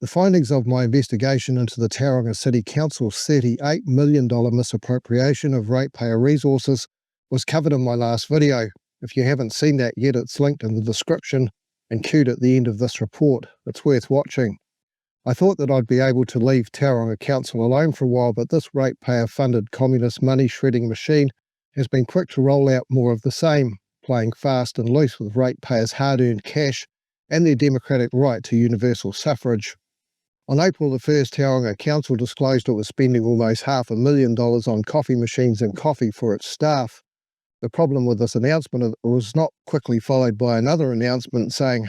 The findings of my investigation into the Tauranga City Council's $38 million misappropriation of ratepayer resources was covered in my last video. If you haven't seen that yet, it's linked in the description and queued at the end of this report. It's worth watching. I thought that I'd be able to leave Tauranga Council alone for a while, but this ratepayer-funded communist money-shredding machine has been quick to roll out more of the same, playing fast and loose with ratepayers' hard-earned cash and their democratic right to universal suffrage. On April the 1st, Tauranga Council disclosed it was spending almost $500,000 on coffee machines and coffee for its staff. The problem with this announcement was not quickly followed by another announcement saying,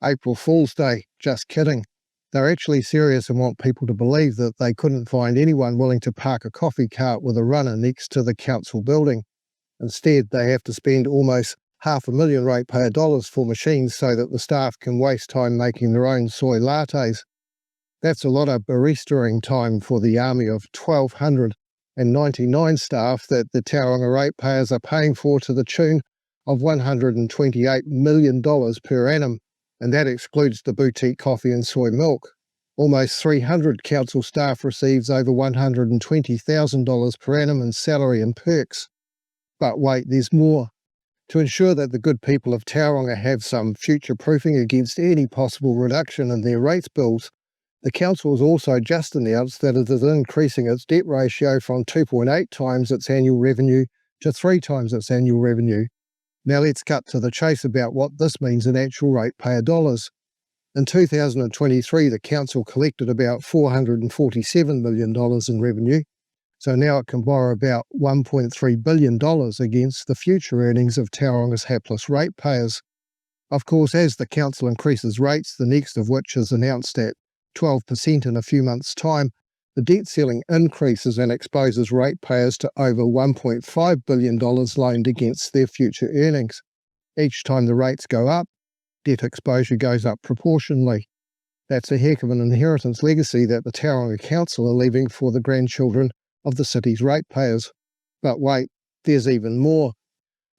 April Fool's Day, just kidding. They're actually serious and want people to believe that they couldn't find anyone willing to park a coffee cart with a runner next to the council building. Instead, they have to spend almost $500,000 ratepayer dollars for machines so that the staff can waste time making their own soy lattes. That's a lot of baristering time for the army of 1,299 staff that the Tauranga ratepayers are paying for to the tune of $128 million per annum, and that excludes the boutique coffee and soy milk. Almost 300 council staff receives over $120,000 per annum in salary and perks. But wait, there's more. To ensure that the good people of Tauranga have some future-proofing against any possible reduction in their rates bills, the council has also just announced that it is increasing its debt ratio from 2.8 times its annual revenue to 3 times its annual revenue. Now let's cut to the chase about what this means in actual ratepayer dollars. In 2023, the council collected about $447 million in revenue, so now it can borrow about $1.3 billion against the future earnings of Tauranga's hapless ratepayers. Of course, as the council increases rates, the next of which is announced at 12% in a few months' time, the debt ceiling increases and exposes ratepayers to over $1.5 billion loaned against their future earnings. Each time the rates go up, debt exposure goes up proportionally. That's a heck of an inheritance legacy that the Tauranga Council are leaving for the grandchildren of the city's ratepayers. But wait, there's even more.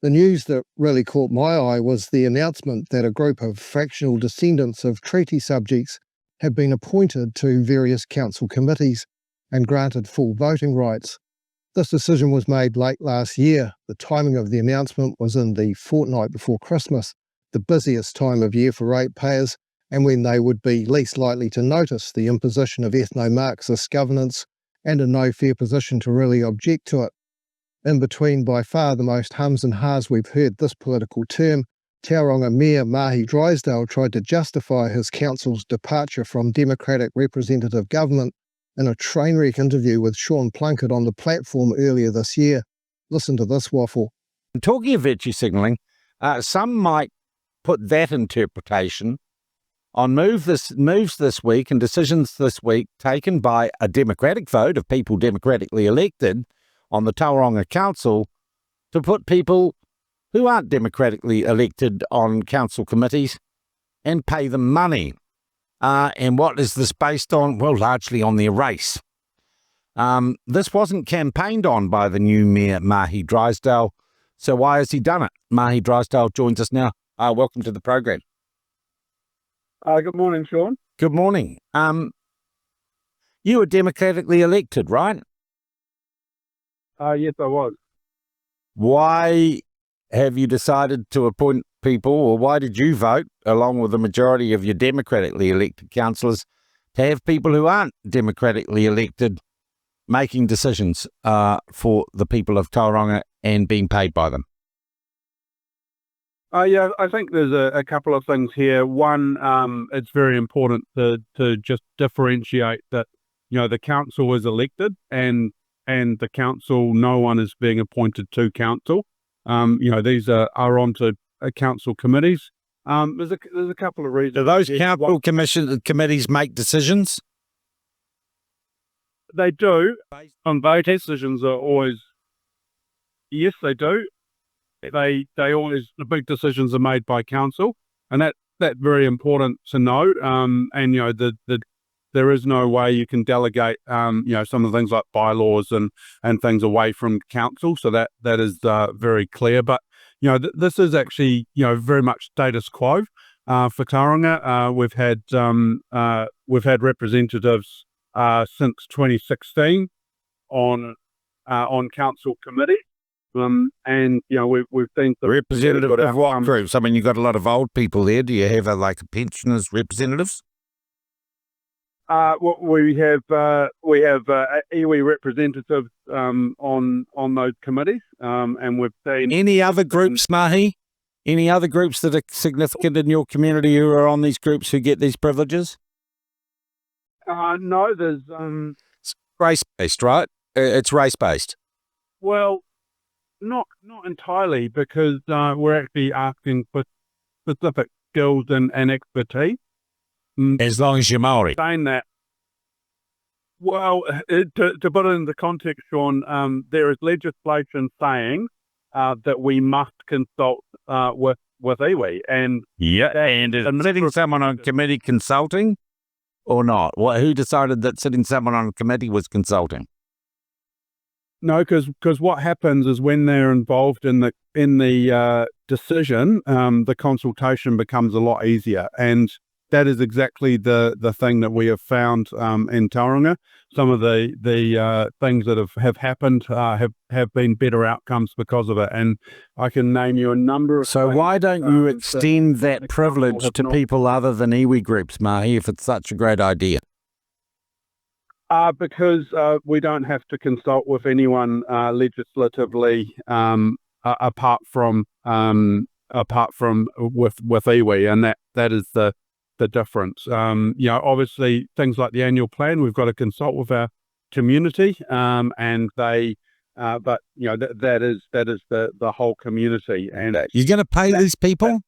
The news that really caught my eye was the announcement that a group of fractional descendants of treaty subjects have been appointed to various council committees and granted full voting rights. This decision was made late last year. The timing of the announcement was in the fortnight before Christmas, the busiest time of year for ratepayers, and when they would be least likely to notice the imposition of ethno-Marxist governance and in no fair position to really object to it. In between by far the most hums and ha's we've heard this political term, Tauranga Mayor Mahi Drysdale tried to justify his council's departure from democratic representative government in a train wreck interview with Sean Plunkett on the platform earlier this year. Listen to this waffle. Talking of virtue signalling, some might put that interpretation on moves this week and decisions this week taken by a democratic vote of people democratically elected on the Tauranga Council to put people who aren't democratically elected on council committees and pay them money. And what is this based on? Well, largely on their race. This wasn't campaigned on by the new Mayor, Mahi Drysdale. So why has he done it? Mahi Drysdale joins us now. Welcome to the program. Good morning, Sean. Good morning. You were democratically elected, right? Yes, I was. Why have you decided to appoint people, or why did you vote, along with the majority of your democratically elected councillors, to have people who aren't democratically elected making decisions for the people of Tauranga and being paid by them? Yeah, I think there's a couple of things here. One, it's very important to just differentiate that, the council is elected and the council, no one is being appointed to council. These are onto council committees. There's a couple of reasons. Do those council committees make decisions? They do. Based on vote, decisions are always, yes, they do. They always, the big decisions are made by council, and that's very important to note. There is no way you can delegate, some of the things like bylaws and things away from council. So that is very clear. But this is actually very much status quo. for Tauranga. We've had representatives since 2016 on council committee. And we've seen the Representative of what groups? I mean, you've got a lot of old people there. Do you have like pensioners representatives? We have iwi representatives on those committees, and we've seen Any other groups, Mahi? Any other groups that are significant in your community who are on these groups who get these privileges? no, there's It's race-based, right? It's race-based. well, not entirely, because we're actually asking for specific skills and expertise. As long as you're Maori. Saying that, well, to put it into context, Sean, there is legislation saying that we must consult with iwi, and Yeah, and is sitting someone on committee consulting or not? Who decided that sitting someone on a committee was consulting? no, because what happens is when they're involved in the decision, the consultation becomes a lot easier, and that is exactly the thing that we have found in Tauranga. Some of the things that have happened have been better outcomes because of it, and I can name you a number of. So things, why don't you extend that privilege to people other than iwi groups, Mahi, if it's such a great idea? Because we don't have to consult with anyone legislatively apart from with iwi, and that is the difference. Obviously things like the annual plan, we've got to consult with our community, and they but that is the whole community. And You're going to pay these people?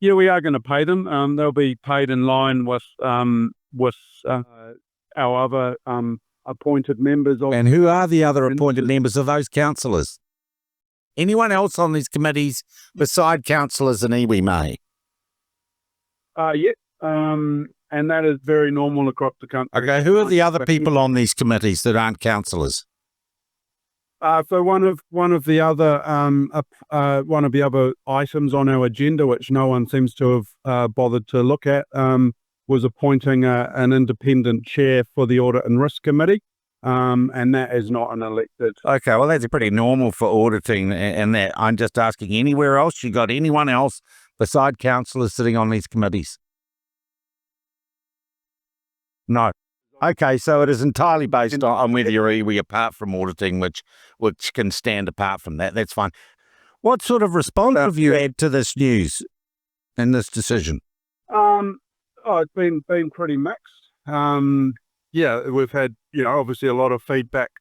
Yeah, we are going to pay them. They'll be paid in line with our other appointed members of. And who are the other appointed members of those councillors? Anyone else on these committees beside councillors and iwi, Mahi? Yeah, and that is very normal across the country. Okay, who are the other people on these committees that aren't councillors? So one of the other items on our agenda, which no one seems to have bothered to look at, was appointing an independent chair for the Audit and Risk Committee, and that is not an elected. Okay, well, that's pretty normal for auditing and that. I'm just asking, anywhere else? You got anyone else beside councillors sitting on these committees? No. Okay, so it is entirely based on whether you're iwi apart from auditing, which can stand apart from that. That's fine. What sort of response have you had to this news and this decision? It's been pretty mixed. Yeah, we've had obviously a lot of feedback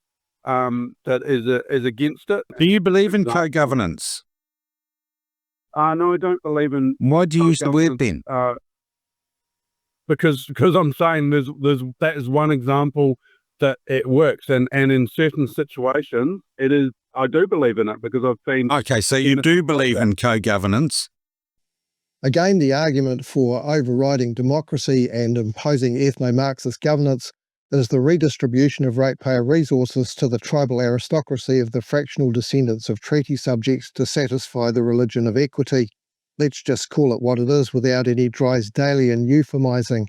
that is against it. Do you believe in co-governance? No, I don't believe in. Why do you use the word then? Because I'm saying that is one example that it works, and in certain situations it is. I do believe in it because I've been. Okay, so you do believe in co-governance. Again, the argument for overriding democracy and imposing ethno-Marxist governance is the redistribution of ratepayer resources to the tribal aristocracy of the fractional descendants of treaty subjects to satisfy the religion of equity. Let's just call it what it is without any Drysdalean euphemizing.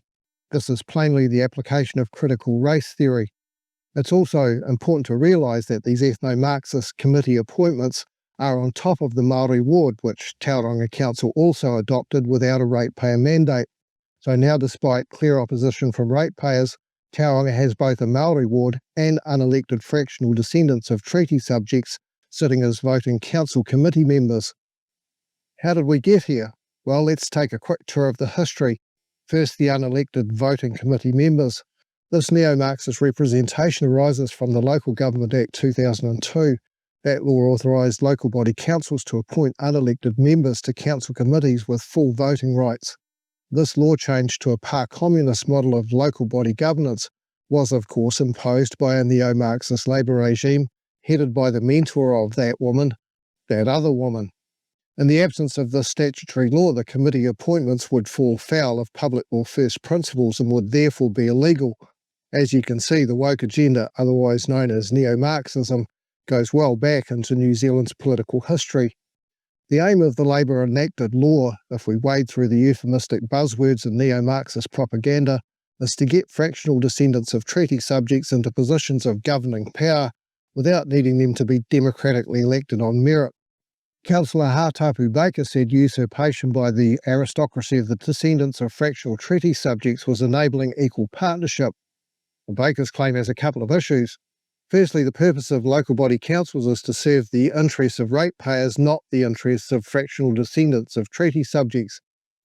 This is plainly the application of critical race theory. It's also important to realise that these ethno-Marxist committee appointments are on top of the Māori ward, which Tauranga Council also adopted without a ratepayer mandate. So now, despite clear opposition from ratepayers, Tauranga has both a Māori ward and unelected fractional descendants of treaty subjects sitting as voting council committee members. How did we get here? Well, let's take a quick tour of the history. First, the unelected voting committee members. This neo-Marxist representation arises from the Local Government Act 2002. That law authorised local body councils to appoint unelected members to council committees with full voting rights. This law change to a par-communist model of local body governance was, of course, imposed by a neo-Marxist labour regime headed by the mentor of that woman, that other woman. In the absence of this statutory law, the committee appointments would fall foul of public law first principles and would therefore be illegal. As you can see, the woke agenda, otherwise known as neo-Marxism, goes well back into New Zealand's political history. The aim of the Labour enacted law, if we wade through the euphemistic buzzwords and neo-Marxist propaganda, is to get fractional descendants of treaty subjects into positions of governing power without needing them to be democratically elected on merit. Councillor Hatapu Baker said usurpation by the aristocracy of the descendants of fractional treaty subjects was enabling equal partnership. Baker's claim has a couple of issues. Firstly, the purpose of local body councils is to serve the interests of ratepayers, not the interests of fractional descendants of treaty subjects.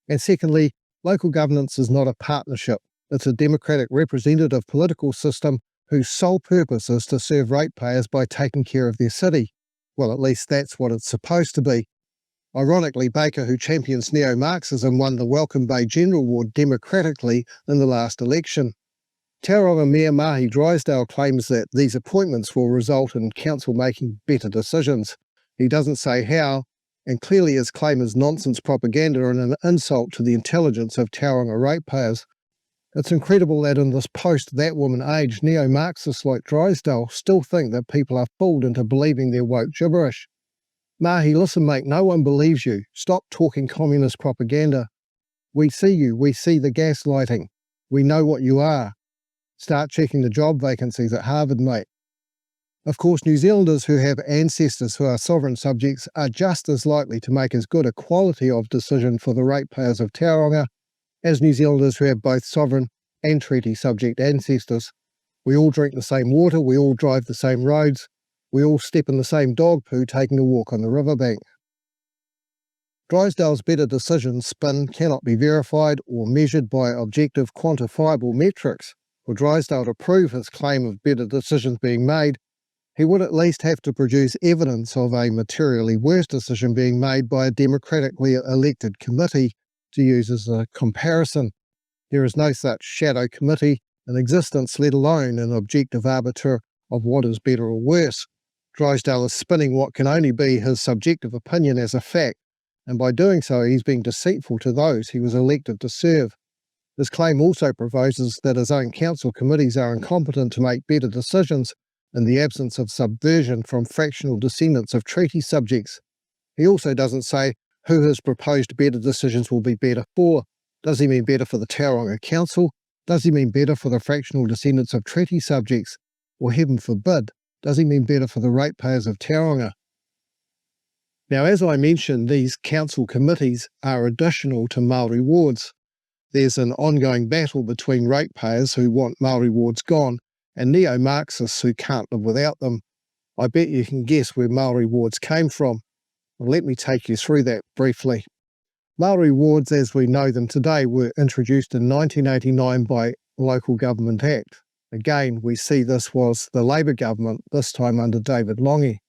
And secondly, local governance is not a partnership. It's a democratic representative political system whose sole purpose is to serve ratepayers by taking care of their city. Well, at least that's what it's supposed to be. Ironically, Baker, who champions neo-Marxism, won the Welcome Bay General Award democratically in the last election. Tauranga Mayor Mahi Drysdale claims that these appointments will result in council making better decisions. He doesn't say how, and clearly his claim is nonsense propaganda and an insult to the intelligence of Tauranga ratepayers. It's incredible that in this post-that-woman age, neo-Marxists like Drysdale still think that people are fooled into believing their woke gibberish. Mahi, listen mate, no one believes you. Stop talking communist propaganda. We see you, we see the gaslighting. We know what you are. Start checking the job vacancies at Harvard, mate. Of course, New Zealanders who have ancestors who are sovereign subjects are just as likely to make as good a quality of decision for the ratepayers of Tauranga as New Zealanders who have both sovereign and treaty subject ancestors. We all drink the same water, we all drive the same roads, we all step in the same dog poo taking a walk on the riverbank. Drysdale's better decision spin cannot be verified or measured by objective quantifiable metrics. For Drysdale to prove his claim of better decisions being made, he would at least have to produce evidence of a materially worse decision being made by a democratically elected committee to use as a comparison. There is no such shadow committee in existence, let alone an objective arbiter of what is better or worse. Drysdale is spinning what can only be his subjective opinion as a fact, and by doing so he's being deceitful to those he was elected to serve. This claim also proposes that his own council committees are incompetent to make better decisions in the absence of subversion from fractional descendants of treaty subjects. He also doesn't say who his proposed better decisions will be better for. Does he mean better for the Tauranga Council? Does he mean better for the fractional descendants of treaty subjects? Or heaven forbid, does he mean better for the ratepayers of Tauranga? Now, as I mentioned, these council committees are additional to Māori wards. There's an ongoing battle between ratepayers who want Māori wards gone and neo-Marxists who can't live without them. I bet you can guess where Māori wards came from. Well, let me take you through that briefly. Māori wards as we know them today were introduced in 1989 by Local Government Act. Again, we see this was the Labour government, this time under David Lange.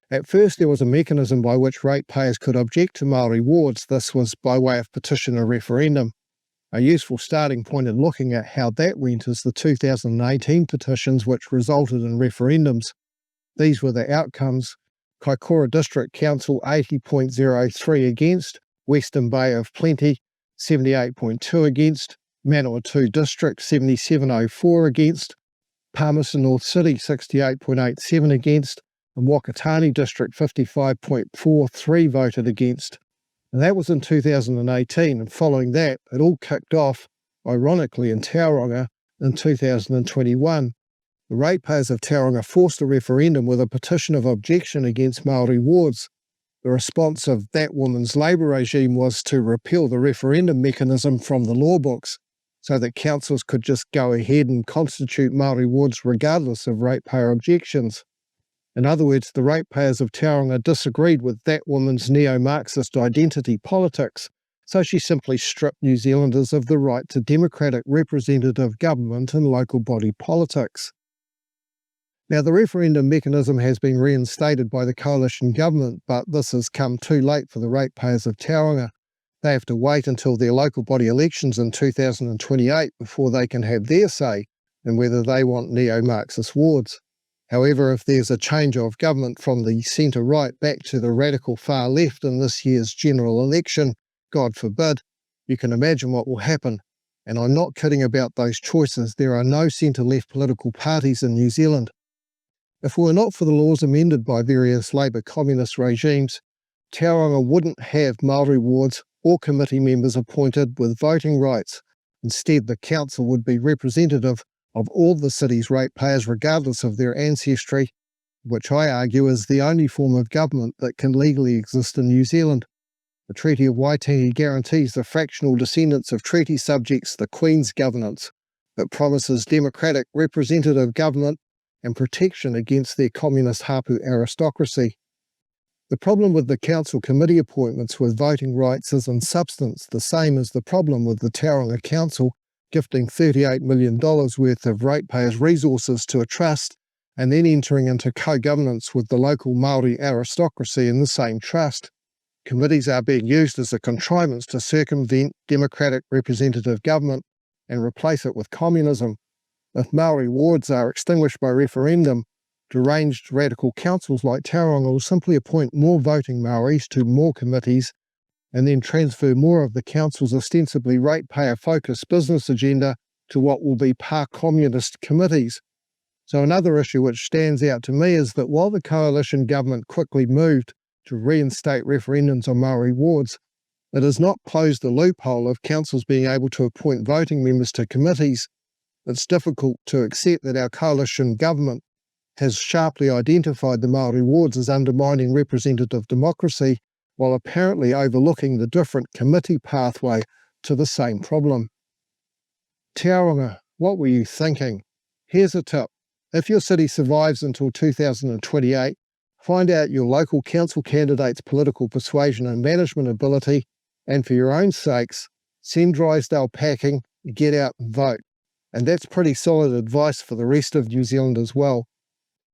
At first there was a mechanism by which ratepayers could object to Māori wards. This was by way of petition or referendum. A useful starting point in looking at how that went is the 2018 petitions which resulted in referendums. These were the outcomes: Kaikoura District Council 80.03 against, Western Bay of Plenty 78.2 against, Manawatu District 77.04 against, Palmerston North City 68.87 against, and Wakatani District 55.43 voted against. And that was in 2018, and following that, it all kicked off, ironically, in Tauranga in 2021. The ratepayers of Tauranga forced a referendum with a petition of objection against Māori wards. The response of that woman's Labour regime was to repeal the referendum mechanism from the law books so that councils could just go ahead and constitute Māori wards regardless of ratepayer objections. In other words, the ratepayers of Tauranga disagreed with that woman's neo-Marxist identity politics, so she simply stripped New Zealanders of the right to democratic representative government and local body politics. Now, the referendum mechanism has been reinstated by the coalition government, but this has come too late for the ratepayers of Tauranga. They have to wait until their local body elections in 2028 before they can have their say in whether they want neo-Marxist wards. However, if there's a change of government from the centre-right back to the radical far left in this year's general election, God forbid, you can imagine what will happen. And I'm not kidding about those choices. There are no centre-left political parties in New Zealand. If it were not for the laws amended by various Labour communist regimes, Tauranga wouldn't have Māori wards or committee members appointed with voting rights. Instead, the council would be representative of all the city's ratepayers regardless of their ancestry, which I argue is the only form of government that can legally exist in New Zealand. The Treaty of Waitangi guarantees the fractional descendants of treaty subjects the Queen's governance. It promises democratic representative government and protection against their communist hapu aristocracy. The problem with the council committee appointments with voting rights is in substance the same as the problem with the Tauranga Council gifting $38 million worth of ratepayers' resources to a trust and then entering into co-governance with the local Māori aristocracy in the same trust. Committees are being used as a contrivance to circumvent democratic representative government and replace it with communism. If Māori wards are extinguished by referendum, deranged radical councils like Tauranga will simply appoint more voting Māoris to more committees and then transfer more of the council's ostensibly ratepayer-focused business agenda to what will be par-communist committees. So another issue which stands out to me is that while the coalition government quickly moved to reinstate referendums on Māori wards, it has not closed the loophole of councils being able to appoint voting members to committees. It's difficult to accept that our coalition government has sharply identified the Māori wards as undermining representative democracy while apparently overlooking the different committee pathway to the same problem. Tauranga, what were you thinking? Here's a tip. If your city survives until 2028, find out your local council candidate's political persuasion and management ability, and for your own sakes, send Drysdale packing, get out and vote. And that's pretty solid advice for the rest of New Zealand as well.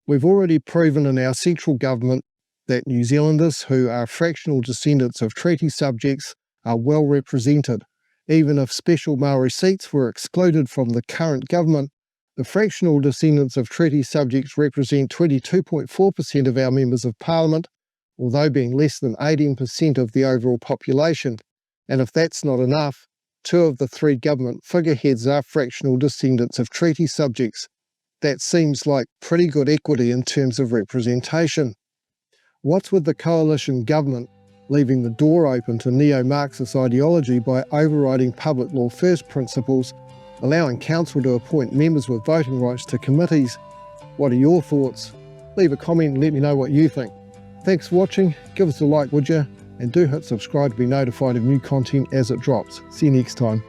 We've already proven in our central government that New Zealanders who are fractional descendants of treaty subjects are well represented. Even if special Māori seats were excluded from the current government, the fractional descendants of treaty subjects represent 22.4% of our members of parliament, although being less than 18% of the overall population. And if that's not enough, 2 of the 3 government figureheads are fractional descendants of treaty subjects. That seems like pretty good equity in terms of representation. What's with the coalition government leaving the door open to neo-Marxist ideology by overriding public law first principles, allowing council to appoint members with voting rights to committees? What are your thoughts? Leave a comment and let me know what you think. Thanks for watching, give us a like would you, and do hit subscribe to be notified of new content as it drops. See you next time.